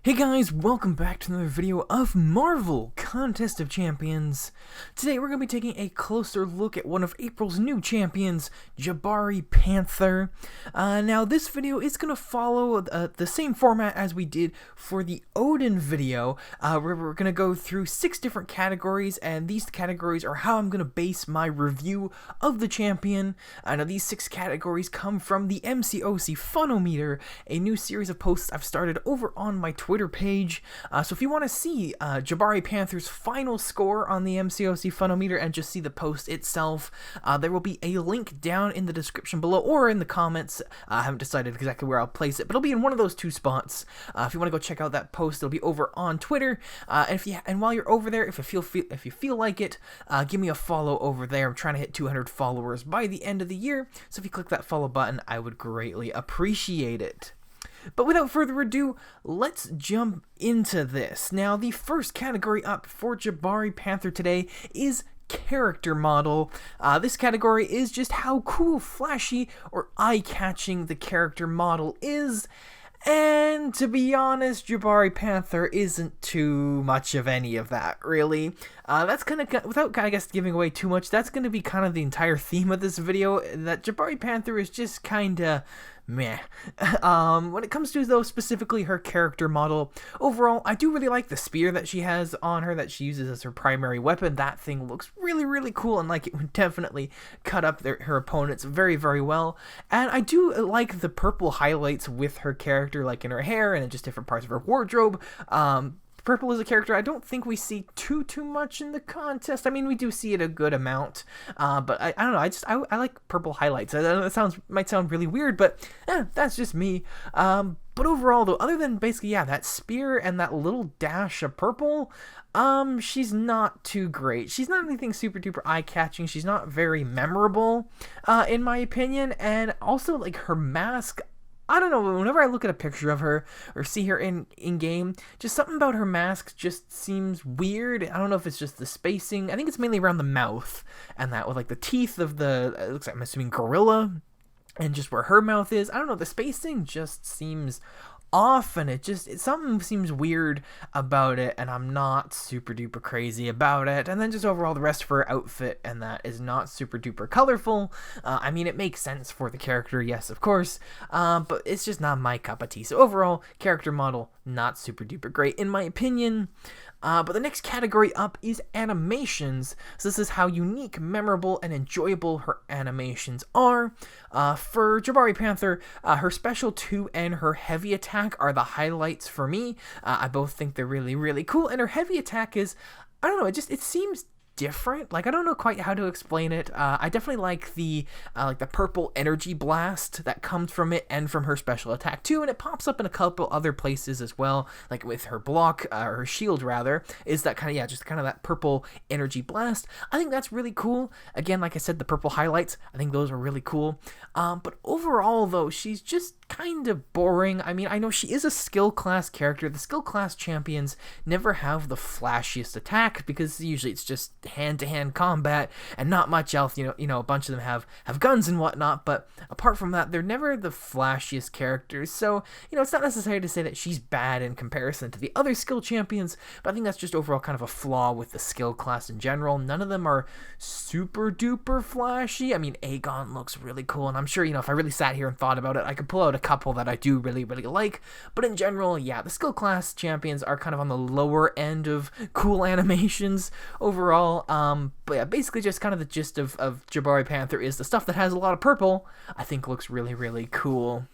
Hey guys, welcome back to another video of Marvel Contest of Champions. Today we're going to be taking a closer look at one of April's new champions, Jabari Panther. Now this video is going to follow the same format as we did for the Odin video, where we're going to go through 6 different categories, and these categories are how I'm going to base my review of the champion. Now these 6 categories come from the MCOC Funometer, a new series of posts I've started over on my Twitter page. So if you want to see Jabari Panther's final score on the MCOC Funometer and just see the post itself, there will be a link down in the description below or in the comments. I haven't decided exactly where I'll place it, but it'll be in one of those 2 spots. If you want to go check out that post, it'll be over on Twitter. And while you're over there, if you feel like it, give me a follow over there. I'm trying to hit 200 followers by the end of the year, so if you click that follow button, I would greatly appreciate it. But without further ado, let's jump into this. Now, the first category up for Jabari Panther today is character model. This category is just how cool, flashy, or eye-catching the character model is. And to be honest, Jabari Panther isn't too much of any of that, really. That's kind of, without, I guess, giving away too much, that's going to be kind of the entire theme of this video, that Jabari Panther is just kind of meh. When it comes to, though, specifically her character model, overall, I do really like the spear that she has on her that she uses as her primary weapon. That thing looks really, really cool, and like it would definitely cut up her opponents very, very well. And I do like the purple highlights with her character, like in her hair and in just different parts of her wardrobe. Purple is a character I don't think we see too much in the contest. I mean, we do see it a good amount, but I don't know. I like purple highlights. I know that might sound really weird, but that's just me. But overall, though, other than basically, that spear and that little dash of purple, she's not too great. She's not anything super duper eye-catching. She's not very memorable, in my opinion. And also, like, her mask, I don't know, whenever I look at a picture of her or see her in-game, just something about her mask just seems weird. I don't know if it's just the spacing. I think it's mainly around the mouth and that with like the teeth of the, it looks like, I'm assuming, gorilla, and just where her mouth is. I don't know, the spacing just seems off, and something seems weird about it, and I'm not super duper crazy about it. And then just overall, the rest of her outfit and that is not super duper colorful. I mean, it makes sense for the character, yes, of course, but it's just not my cup of tea. So overall, character model, not super duper great in my opinion. But the next category up is animations. So this is how unique, memorable, and enjoyable her animations are. For Jabari Panther, her special 2 and her heavy attack are the highlights for me. I both think they're really, really cool. And her heavy attack is, I don't know, it seems different. Like, I don't know quite how to explain it. I definitely like the purple energy blast that comes from it and from her special attack too, and it pops up in a couple other places as well, like with her block, or her shield rather, is that kind of, just kind of that purple energy blast. I think that's really cool. Again, like I said, the purple highlights, I think those are really cool. But overall, though, she's just kind of boring. I mean, I know she is a skill class character. The skill class champions never have the flashiest attack because usually it's just hand-to-hand combat and not much else. You know, a bunch of them have guns and whatnot, but apart from that, they're never the flashiest characters. So, it's not necessary to say that she's bad in comparison to the other skill champions, but I think that's just overall kind of a flaw with the skill class in general. None of them are super duper flashy. I mean, Aegon looks really cool, and I'm sure, if I really sat here and thought about it, I could pull out a couple that I do really, really like. But in general, the skill class champions are kind of on the lower end of cool animations overall. But basically just kind of the gist of Jabari Panther is the stuff that has a lot of purple, I think looks really, really cool.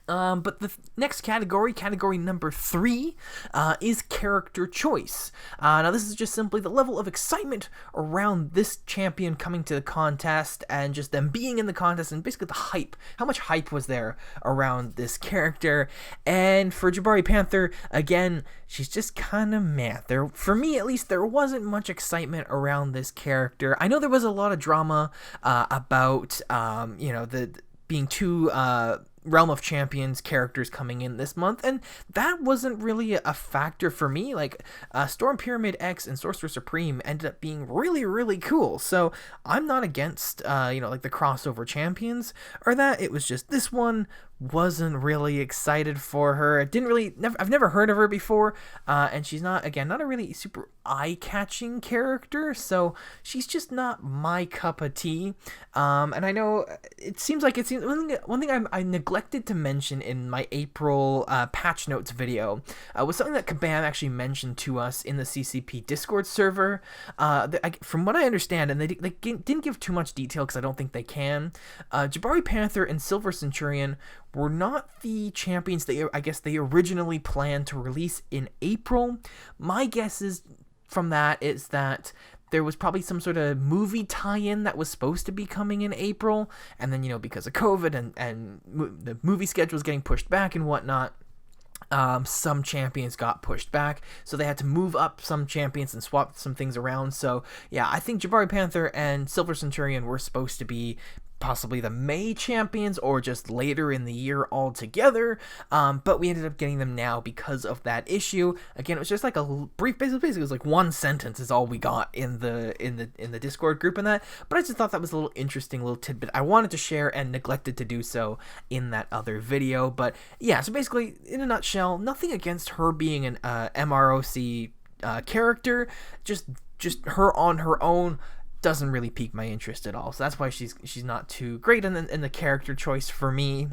But the next category number 3, is character choice. Now this is just simply the level of excitement around this champion coming to the contest and just them being in the contest and basically the hype. How much hype was there around this character? And for Jabari Panther, again, she's just kind of meh. For me at least, there wasn't much excitement around this character. I know there was a lot of drama about, the being 2 Realm of Champions characters coming in this month, and that wasn't really a factor for me. Like, Storm Pyramid X and Sorcerer Supreme ended up being really, really cool, so I'm not against, like the crossover champions or that. It was just this one wasn't really excited for her. I've never heard of her before, and she's not a really super eye-catching character, so she's just not my cup of tea. And I know one thing I neglected to mention in my April patch notes video was something that Kabam actually mentioned to us in the CCP Discord server. From what I understand, and they didn't give too much detail because I don't think they can, Jabari Panther and Silver Centurion were not the champions that they originally planned to release in April. My guess is that there was probably some sort of movie tie-in that was supposed to be coming in April, and then, because of COVID and the movie schedule was getting pushed back and whatnot, some champions got pushed back, so they had to move up some champions and swap some things around. So yeah, I think Jabari Panther and Silver Centurion were supposed to be possibly the May champions or just later in the year altogether, but we ended up getting them now because of that issue. Again, it was just like a brief, basically it was like one sentence is all we got in the Discord group and that, but I just thought that was a little interesting little tidbit I wanted to share and neglected to do so in that other video. But yeah, so basically in a nutshell, nothing against her being an MROC character, just her on her own doesn't really pique my interest at all. So that's why she's not too great in the character choice for me.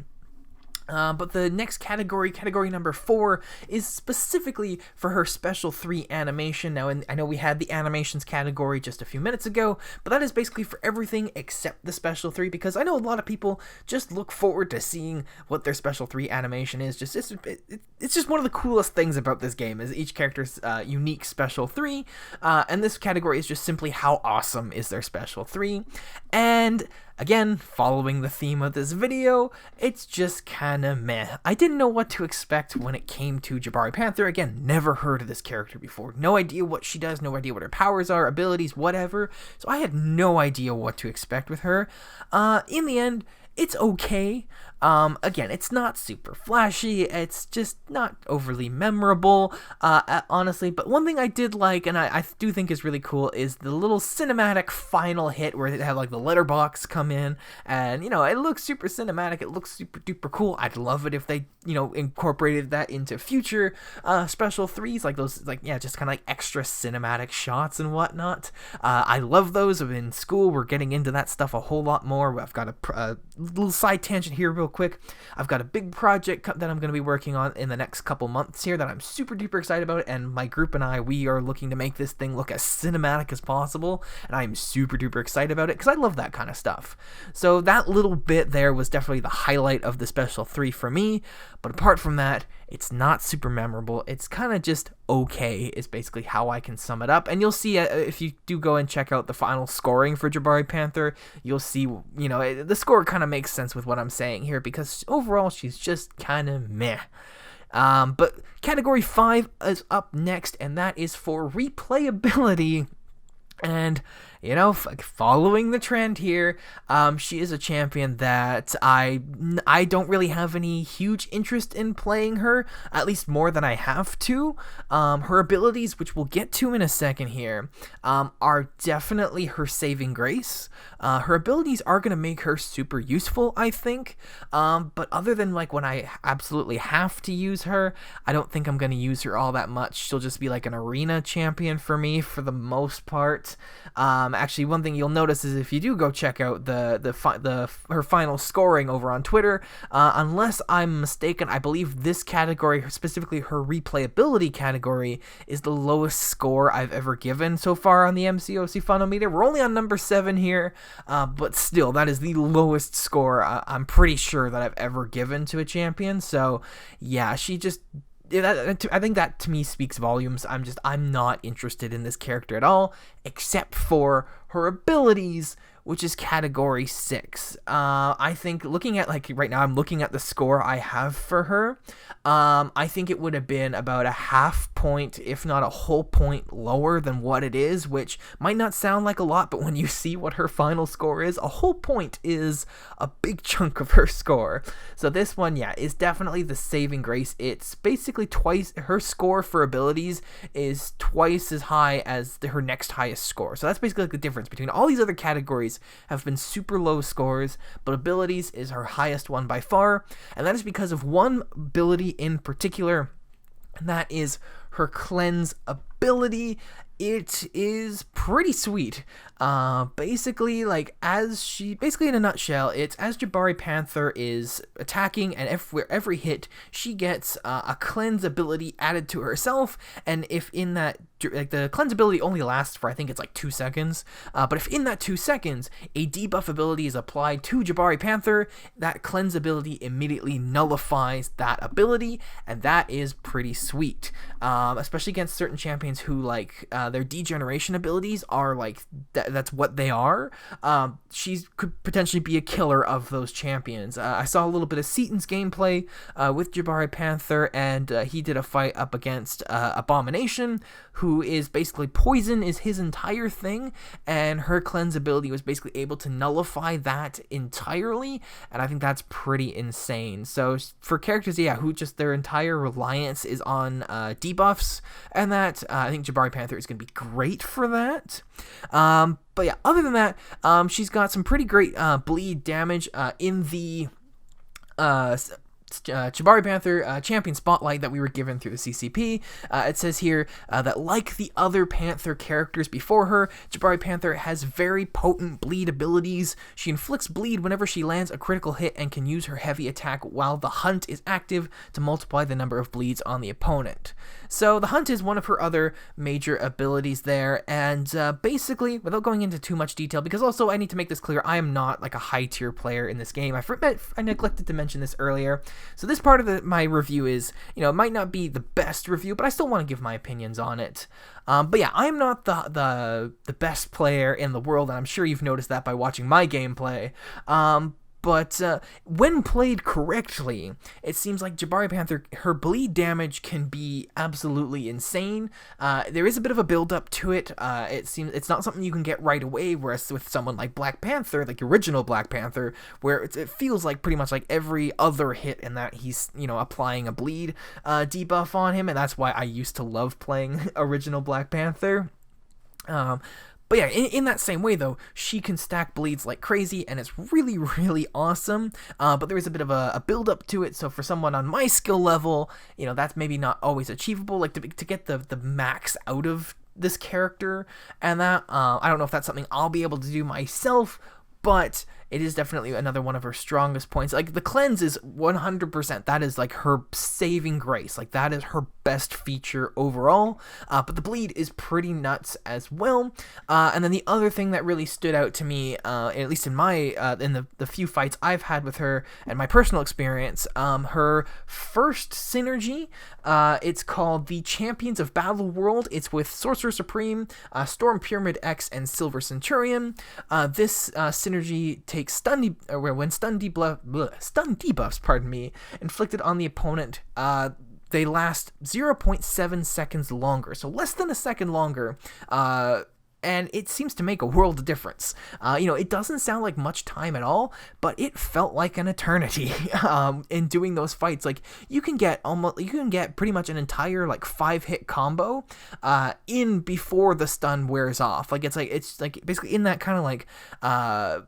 But the next category number 4, is specifically for her Special 3 animation. Now, I know we had the animations category just a few minutes ago, but that is basically for everything except the Special 3, because I know a lot of people just look forward to seeing what their Special 3 animation is. It's just one of the coolest things about this game, is each character's unique Special 3, and this category is just simply how awesome is their Special 3, and again, following the theme of this video, it's just kinda meh. I didn't know what to expect when it came to Jabari Panther. Again, never heard of this character before. No idea what she does, no idea what her powers are, abilities, whatever. So I had no idea what to expect with her. In the end, it's okay. Again, it's not super flashy, it's just not overly memorable, honestly, but one thing I did like, and I do think is really cool, is the little cinematic final hit where they have like the letterbox come in, and, it looks super cinematic, it looks super duper cool. I'd love it if they, incorporated that into future, Special 3s, like those, just kind of like extra cinematic shots and whatnot. I love those. In school, we're getting into that stuff a whole lot more. I've got a little side tangent here real quick. I've got a big project that I'm going to be working on in the next couple months here that I'm super duper excited about, and my group and we are looking to make this thing look as cinematic as possible, and I'm super duper excited about it because I love that kind of stuff. So that little bit there was definitely the highlight of the Special 3 for me, but apart from that, it's not super memorable. It's kind of just okay, is basically how I can sum it up. And you'll see, if you do go and check out the final scoring for Jabari Panther, you'll see, the score kind of makes sense with what I'm saying here, because overall she's just kind of meh. But category 5 is up next, and that is for replayability. And, following the trend here, she is a champion that I don't really have any huge interest in playing her, at least more than I have to. Her abilities, which we'll get to in a second here, are definitely her saving grace. Her abilities are going to make her super useful, I think, but other than when I absolutely have to use her, I don't think I'm going to use her all that much. She'll just be like an arena champion for me for the most part. Actually, one thing you'll notice is if you do go check out her final scoring over on Twitter, unless I'm mistaken, I believe this category, specifically her replayability category, is the lowest score I've ever given so far on the MCOC Funometer. We're only on number 7 here, but still, that is the lowest score I'm pretty sure that I've ever given to a champion. So yeah, I think that to me speaks volumes. I'm not interested in this character at all, except for her abilities, which is category 6. I think looking at right now, I'm looking at the score I have for her. I think it would have been about a half point, if not a whole point lower than what it is, which might not sound like a lot, but when you see what her final score is, a whole point is a big chunk of her score. So this one, yeah, is definitely the saving grace. It's basically twice, her score for abilities is twice as high as her next highest score. So that's basically the difference between all these other categories. scores have been super low scores, but abilities is her highest one by far, and that is because of one ability in particular, and that is her cleanse ability. It is pretty sweet. Basically, like, basically in a nutshell, it's as Jabari Panther is attacking, and every hit, she gets a cleanse ability added to herself, and if in that, like, the cleanse ability only lasts for, I think it's like 2 seconds, but if in that 2 seconds, a debuff ability is applied to Jabari Panther, that cleanse ability immediately nullifies that ability, and that is pretty sweet, especially against certain champions who, like, their degeneration abilities are like that's what they are. She could potentially be a killer of those champions. I saw a little bit of Seaton's gameplay with Jabari Panther, and he did a fight up against Abomination, who is basically poison is his entire thing, and her cleanse ability was basically able to nullify that entirely, and I think that's pretty insane. So for characters, who just their entire reliance is on debuffs, and that I think Jabari Panther is going to be great for that. But yeah, other than that, she's got some pretty great bleed damage in the Jabari Panther Champion Spotlight that we were given through the CCP. It says here that like the other Panther characters before her, Jabari Panther has very potent bleed abilities. She inflicts bleed whenever she lands a critical hit and can use her heavy attack while the hunt is active to multiply the number of bleeds on the opponent. So the hunt is one of her other major abilities there, and basically, without going into too much detail, because also I need to make this clear, I am not like a high tier player in this game. I neglected to mention this earlier. So this part of my review is, it might not be the best review, but I still want to give my opinions on it. But yeah, I'm not the best player in the world, and I'm sure you've noticed that by watching my gameplay. But when played correctly, it seems like Jabari Panther, her bleed damage can be absolutely insane. There is a bit of a build-up to it. It seems it's not something you can get right away, whereas with someone like Black Panther, like the original Black Panther, where it feels like pretty much like every other hit in that he's, applying a bleed debuff on him, and that's why I used to love playing original Black Panther. But yeah, in that same way, though, she can stack bleeds like crazy, and it's really, really awesome. But there is a bit of a build-up to it, so for someone on my skill level, that's maybe not always achievable, like to get the max out of this character, and that, I don't know if that's something I'll be able to do myself, but it is definitely another one of her strongest points. Like, the cleanse is 100%, that is like her saving grace, like that is her best feature overall, but the bleed is pretty nuts as well. And then the other thing that really stood out to me, at least in my in the few fights I've had with her and my personal experience, her first synergy, it's called the Champions of Battle World. It's with Sorcerer Supreme, Storm Pyramid X, and Silver Centurion. This synergy takes when stun debuffs, inflicted on the opponent, they last 0.7 seconds longer, so less than a second longer, and it seems to make a world of difference. It doesn't sound like much time at all, but it felt like an eternity in doing those fights. Like, you can get pretty much an entire like 5-hit combo in before the stun wears off. Like, it's like basically in that kind of like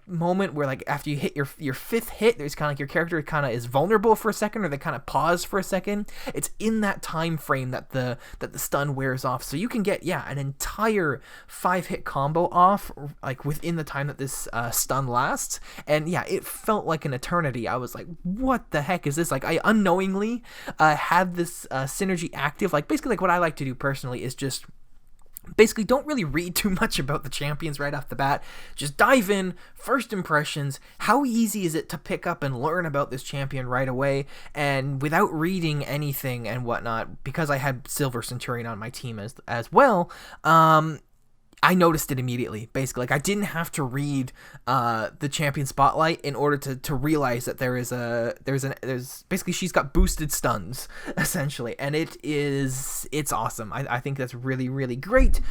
moment where, like, after you hit your 5th hit, there's kind of like your character kind of is vulnerable for a second, or they kind of pause for a second. It's in that time frame that the stun wears off, so you can get an entire 5-hit combo off, like, within the time that this stun lasts. And it felt like an eternity. I was like, what the heck is this? Like, I unknowingly had this synergy active. Like, basically, like, what I like to do personally is just basically don't really read too much about the champions right off the bat. Just dive in, first impressions, how easy is it to pick up and learn about this champion right away, and without reading anything and whatnot, because I had Silver Centurion on my team as well, I noticed it immediately. Basically, like, I didn't have to read the Champion Spotlight in order to realize that there's basically, she's got boosted stuns essentially, and it's awesome. I think that's really, really great.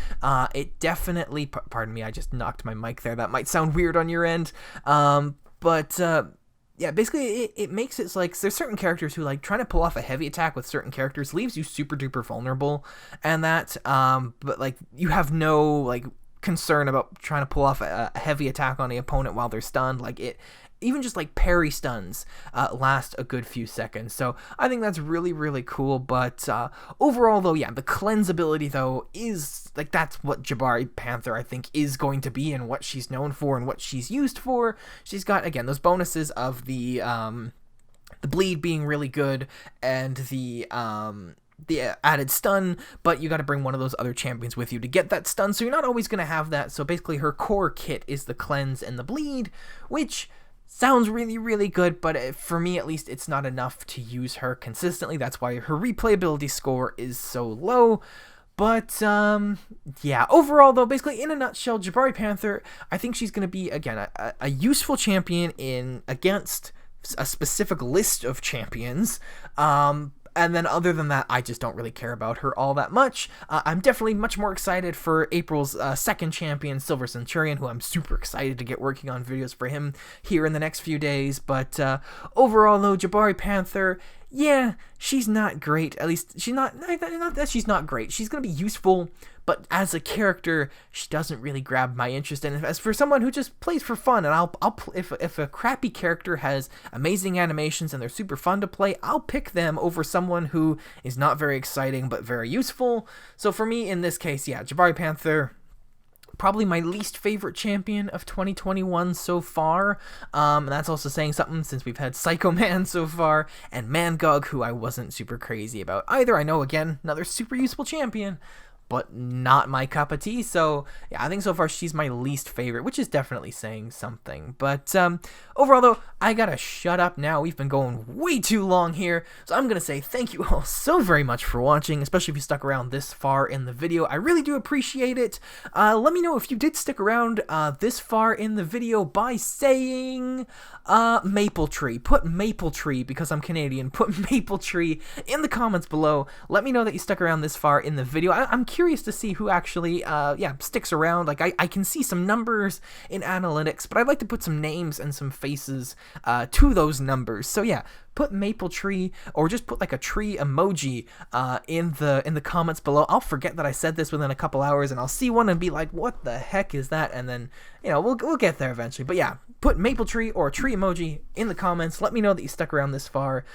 It definitely, pardon me, I just knocked my mic there. That might sound weird on your end, but basically it makes it like there's certain characters who, like, trying to pull off a heavy attack with certain characters leaves you super duper vulnerable, and that but like you have no, like, concern about trying to pull off a heavy attack on the opponent while they're stunned. Like, even just like parry stuns last a good few seconds. So I think that's really, really cool. But overall, though, yeah, the cleanse ability, though, is like, that's what Jabari Panther, I think, is going to be, and what she's known for and what she's used for. She's got, again, those bonuses of the bleed being really good, and the added stun, but you got to bring one of those other champions with you to get that stun, so you're not always going to have that. So basically her core kit is the cleanse and the bleed, which sounds really, really good, but for me at least, it's not enough to use her consistently. That's why her replayability score is so low. But, yeah, overall, though, basically, in a nutshell, Jabari Panther, I think she's going to be, again, a useful champion against a specific list of champions. And then other than that, I just don't really care about her all that much. I'm definitely much more excited for April's second champion, Silver Centurion, who I'm super excited to get working on videos for him here in the next few days. But overall, though, Jabari Panther, yeah, she's not great. At least she's not that she's not great. She's going to be useful, but as a character, she doesn't really grab my interest. And as for someone who just plays for fun, and if a crappy character has amazing animations and they're super fun to play, I'll pick them over someone who is not very exciting but very useful. So for me, in this case, yeah, Jabari Panther, probably my least favorite champion of 2021 so far. And that's also saying something, since we've had Psycho Man so far, and Mangog, who I wasn't super crazy about either. I know, again, another super useful champion, but not my cup of tea. So yeah, I think so far she's my least favorite, which is definitely saying something. But overall, though, I gotta shut up now. We've been going way too long here, so I'm gonna say thank you all so very much for watching, especially if you stuck around this far in the video. I really do appreciate it. Let me know if you did stick around this far in the video by saying Maple Tree. Put Maple Tree, because I'm Canadian. Put Maple Tree in the comments below. Let me know that you stuck around this far in the video. I'm curious to see who actually sticks around. Like, I can see some numbers in analytics, but I'd like to put some names and some faces to those numbers. So yeah, put Maple Tree, or just put like a tree emoji in the comments below. I'll forget that I said this within a couple hours, and I'll see one and be like, what the heck is that? And then, you know, we'll get there eventually. But yeah, put Maple Tree or a tree emoji in the comments. Let me know that you stuck around this far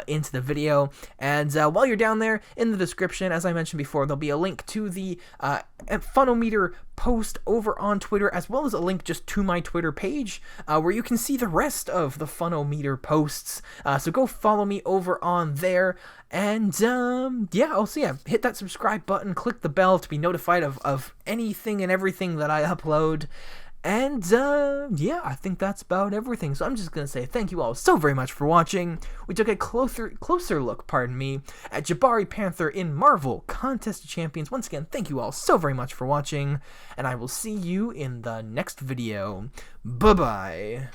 into the video. And while you're down there, in the description, as I mentioned before, there'll be a link to the Funometer post over on Twitter, as well as a link just to my Twitter page, where you can see the rest of the Funometer posts. So go follow me over on there. And yeah, also, yeah, hit that subscribe button, click the bell to be notified of anything and everything that I upload. And yeah, I think that's about everything. So I'm just gonna say thank you all so very much for watching. We took a closer look, pardon me, at Jabari Panther in Marvel Contest of Champions. Once again, thank you all so very much for watching, and I will see you in the next video. Bye bye.